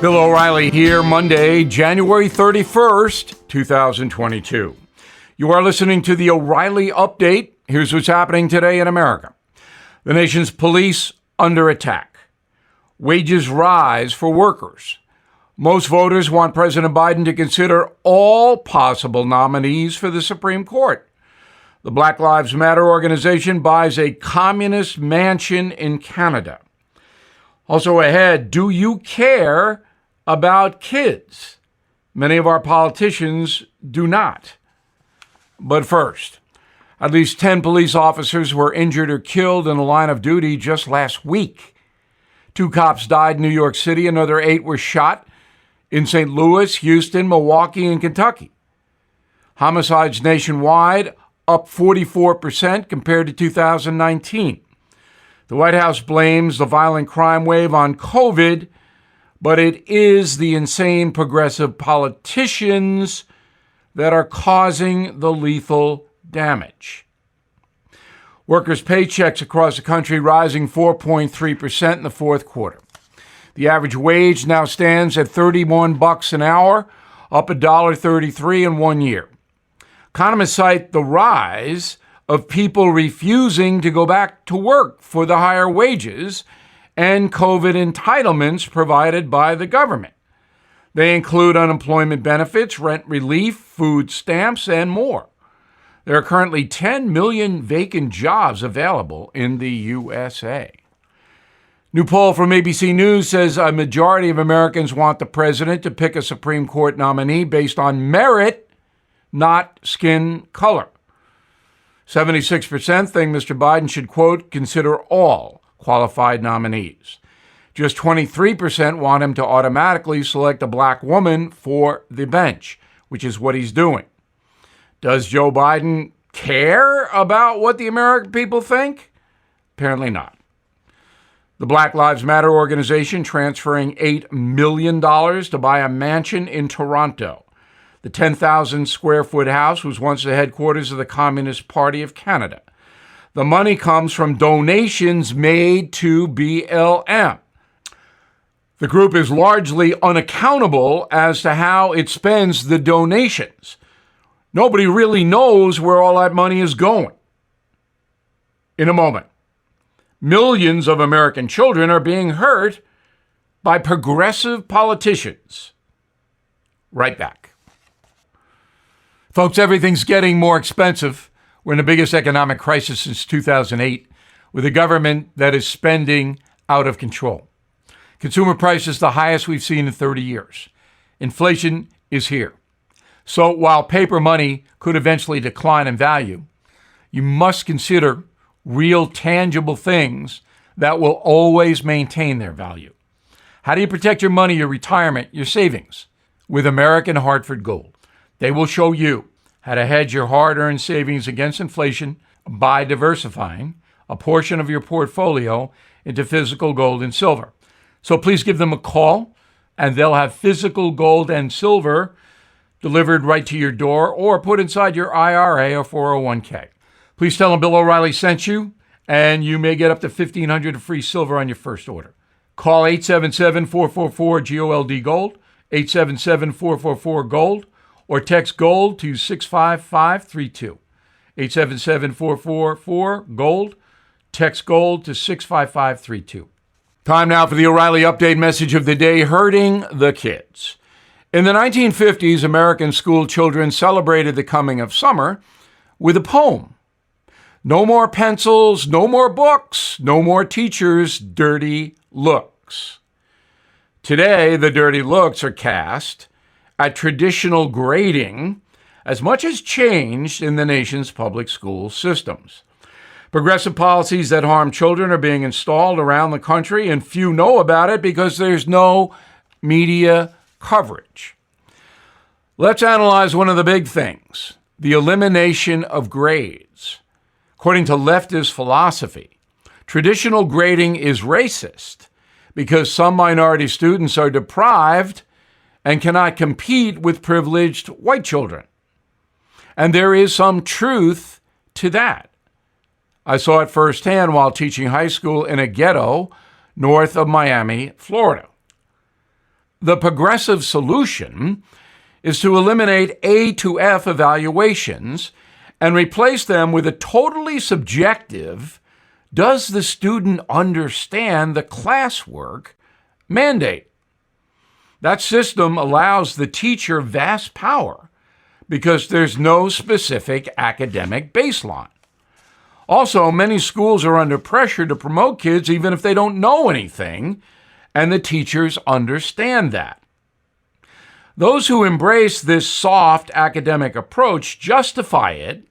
Bill O'Reilly here, Monday, January 31st, 2022. You are listening to the O'Reilly Update. Here's what's happening today in America. The nation's police under attack. Wages rise for workers. Most voters want President Biden to consider all possible nominees for the Supreme Court. The Black Lives Matter organization buys a communist mansion in Canada. Also ahead, do you care about kids? Many of our politicians do not. But first, at least 10 police officers were injured or killed in the line of duty just last week. 2 cops died in New York City. Another 8 were shot in St. Louis, Houston, Milwaukee, and Kentucky. Homicides nationwide up 44% compared to 2019. The White House blames the violent crime wave on COVID, but it is the insane progressive politicians that are causing the lethal damage. Workers' paychecks across the country rising 4.3% in the fourth quarter. The average wage now stands at $31 an hour, up $1.33 in 1 year. Economists cite the rise of people refusing to go back to work for the higher wages and COVID entitlements provided by the government. They include unemployment benefits, rent relief, food stamps, and more. There are currently 10 million vacant jobs available in the USA. New poll from ABC News says a majority of Americans want the president to pick a Supreme Court nominee based on merit, not skin color. 76% think Mr. Biden should, quote, consider all qualified nominees. Just 23% want him to automatically select a black woman for the bench, which is what he's doing. Does Joe Biden care about what the American people think? Apparently not. The Black Lives Matter organization transferring $8 million to buy a mansion in Toronto. The 10,000 square foot house was once the headquarters of the Communist Party of Canada. The money comes from donations made to BLM. The group is largely unaccountable as to how it spends the donations. Nobody really knows where all that money is going. In a moment, millions of American children are being hurt by progressive politicians. Right back. Folks, everything's getting more expensive. We're in the biggest economic crisis since 2008, with a government that is spending out of control. Consumer prices the highest we've seen in 30 years. Inflation is here. So while paper money could eventually decline in value, you must consider real tangible things that will always maintain their value. How do you protect your money, your retirement, your savings? With American Hartford Gold. They will show you how to hedge your hard-earned savings against inflation by diversifying a portion of your portfolio into physical gold and silver. So please give them a call, and they'll have physical gold and silver delivered right to your door or put inside your IRA or 401k. Please tell them Bill O'Reilly sent you, and you may get up to $1,500 of free silver on your first order. Call 877-444-GOLD, 877-444-GOLD, or text GOLD to 65532. 877-444-GOLD. Text GOLD to 65532. Time now for the O'Reilly Update message of the day, hurting the kids. In the 1950s, American school children celebrated the coming of summer with a poem. No more pencils, no more books, no more teachers' dirty looks. Today, the dirty looks are cast at traditional grading. As much has changed in the nation's public school systems. Progressive policies that harm children are being installed around the country, and few know about it because there's no media coverage. Let's analyze one of the big things, the elimination of grades. According to leftist philosophy, traditional grading is racist because some minority students are deprived and cannot compete with privileged white children. And there is some truth to that. I saw it firsthand while teaching high school in a ghetto north of Miami, Florida. The progressive solution is to eliminate A to F evaluations and replace them with a totally subjective, does the student understand the classwork mandate. That system allows the teacher vast power because there's no specific academic baseline. Also, many schools are under pressure to promote kids even if they don't know anything, and the teachers understand that. Those who embrace this soft academic approach justify it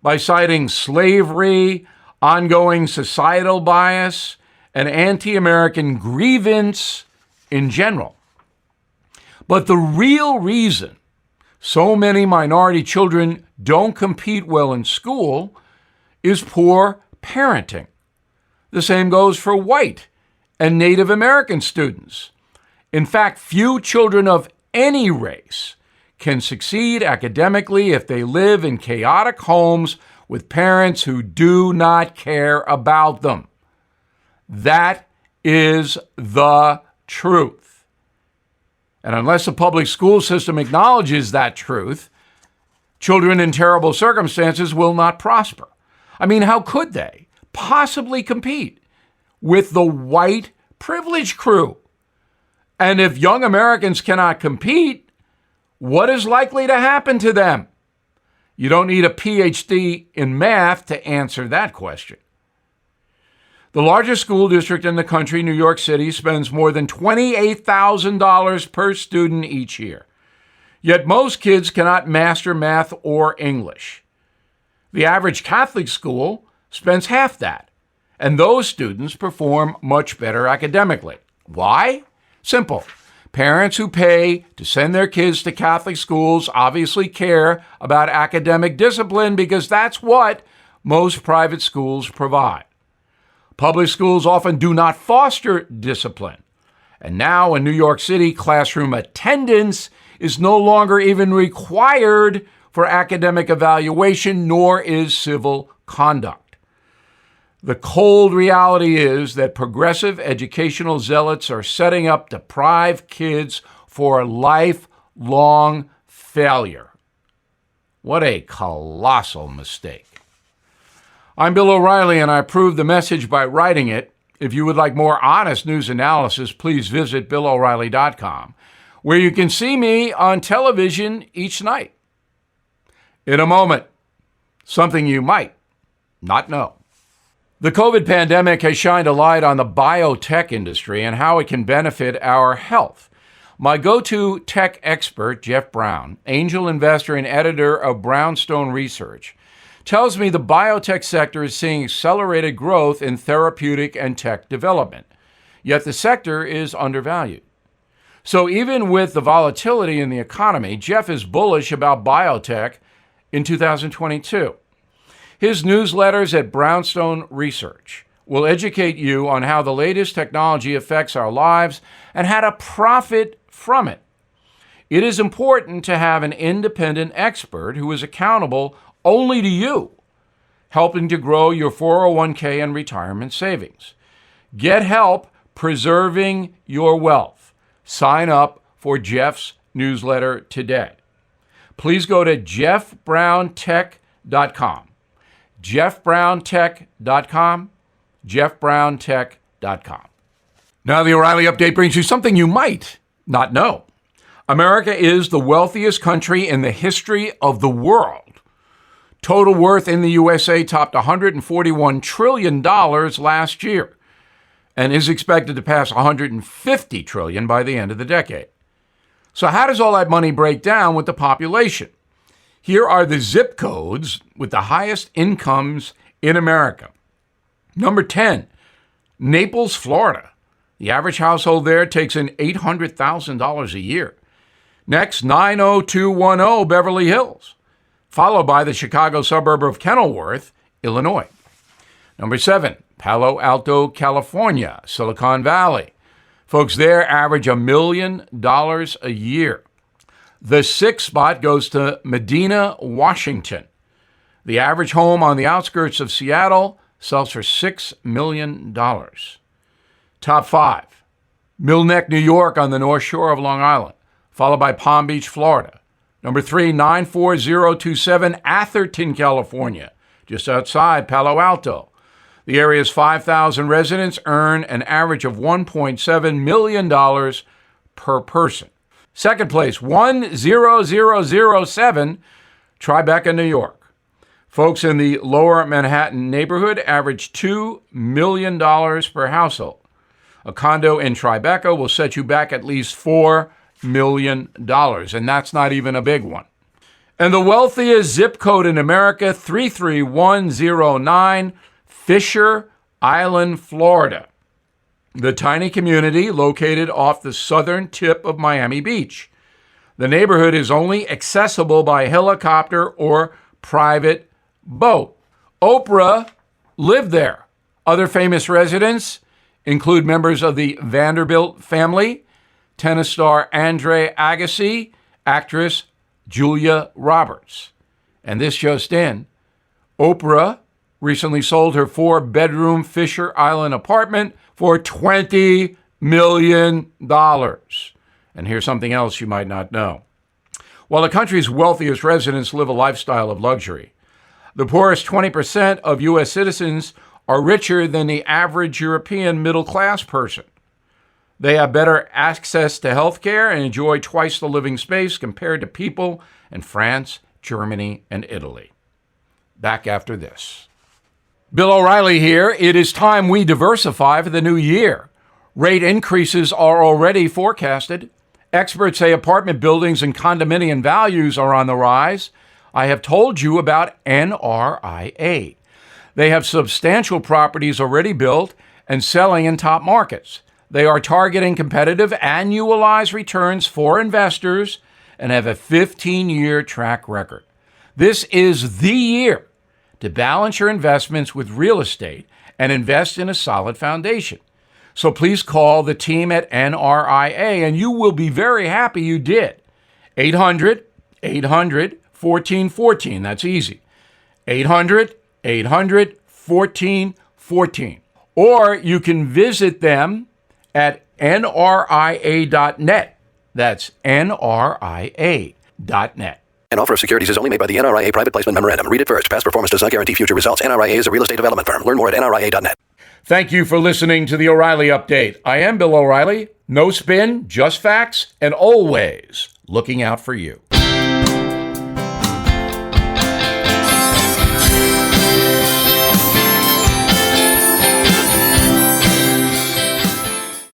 by citing slavery, ongoing societal bias, and anti-American grievance in general. But the real reason so many minority children don't compete well in school is poor parenting. The same goes for white and Native American students. In fact, few children of any race can succeed academically if they live in chaotic homes with parents who do not care about them. That is the truth. And unless the public school system acknowledges that truth, children in terrible circumstances will not prosper. I mean, how could they possibly compete with the white privilege crew? And if young Americans cannot compete, what is likely to happen to them? You don't need a PhD in math to answer that question. The largest school district in the country, New York City, spends more than $28,000 per student each year. Yet most kids cannot master math or English. The average Catholic school spends half that, and those students perform much better academically. Why? Simple. Parents who pay to send their kids to Catholic schools obviously care about academic discipline because that's what most private schools provide. Public schools often do not foster discipline. And now in New York City, classroom attendance is no longer even required for academic evaluation, nor is civil conduct. The cold reality is that progressive educational zealots are setting up to deprive kids for lifelong failure. What a colossal mistake. I'm Bill O'Reilly, and I approve the message by writing it. If you would like more honest news analysis, please visit BillO'Reilly.com, where you can see me on television each night. In a moment, something you might not know. The COVID pandemic has shined a light on the biotech industry and how it can benefit our health. My go-to tech expert, Jeff Brown, angel investor and editor of Brownstone Research, tells me the biotech sector is seeing accelerated growth in therapeutic and tech development, yet the sector is undervalued. So even with the volatility in the economy, Jeff is bullish about biotech in 2022. His newsletters at Brownstone Research will educate you on how the latest technology affects our lives and how to profit from it. It is important to have an independent expert who is accountable only to you, helping to grow your 401k and retirement savings. Get help preserving your wealth. Sign up for Jeff's newsletter today. Please go to jeffbrowntech.com. jeffbrowntech.com. jeffbrowntech.com. Now the O'Reilly Update brings you something you might not know. America is the wealthiest country in the history of the world. Total worth in the USA topped $141 trillion last year and is expected to pass $150 trillion by the end of the decade. So how does all that money break down with the population? Here are the zip codes with the highest incomes in America. Number 10, Naples, Florida. The average household there takes in $800,000 a year. Next, 90210, Beverly Hills, followed by the Chicago suburb of Kenilworth, Illinois. Number 7, Palo Alto, California, Silicon Valley. Folks there average $1 million a year. The 6th spot goes to Medina, Washington. The average home on the outskirts of Seattle sells for $6 million. Top 5, Mill Neck, New York on the North Shore of Long Island, followed by Palm Beach, Florida. Number 3, 94027, Atherton, California, just outside Palo Alto. The area's 5,000 residents earn an average of $1.7 million per person. Second place, 10007, Tribeca, New York. Folks in the lower Manhattan neighborhood average $2 million per household. A condo in Tribeca will set you back at least $4 million, and that's not even a big one. And the wealthiest zip code in America, 33109, Fisher Island, Florida. The tiny community located off the southern tip of Miami Beach. The neighborhood is only accessible by helicopter or private boat. Oprah lived there. Other famous residents include members of the Vanderbilt family, tennis star Andre Agassi, actress Julia Roberts. And this just in, Oprah recently sold her 4-bedroom Fisher Island apartment for $20 million. And here's something else you might not know. While the country's wealthiest residents live a lifestyle of luxury, the poorest 20% of U.S. citizens are richer than the average European middle-class person. They have better access to health care and enjoy twice the living space compared to people in France, Germany, and Italy. Back after this. Bill O'Reilly here. It is time we diversify for the new year. Rate increases are already forecasted. Experts say apartment buildings and condominium values are on the rise. I have told you about NRIA. They have substantial properties already built and selling in top markets. They are targeting competitive annualized returns for investors and have a 15-year track record. This is the year to balance your investments with real estate and invest in a solid foundation. So please call the team at NRIA, and you will be very happy you did. 800-800-1414. That's easy. 800-800-1414. Or you can visit them at nria.net. That's nria.net. An offer of securities is only made by the NRIA Private Placement Memorandum. Read it first. Past performance does not guarantee future results. NRIA is a real estate development firm. Learn more at nria.net. Thank you for listening to the O'Reilly Update. I am Bill O'Reilly. No spin, just facts, and always looking out for you.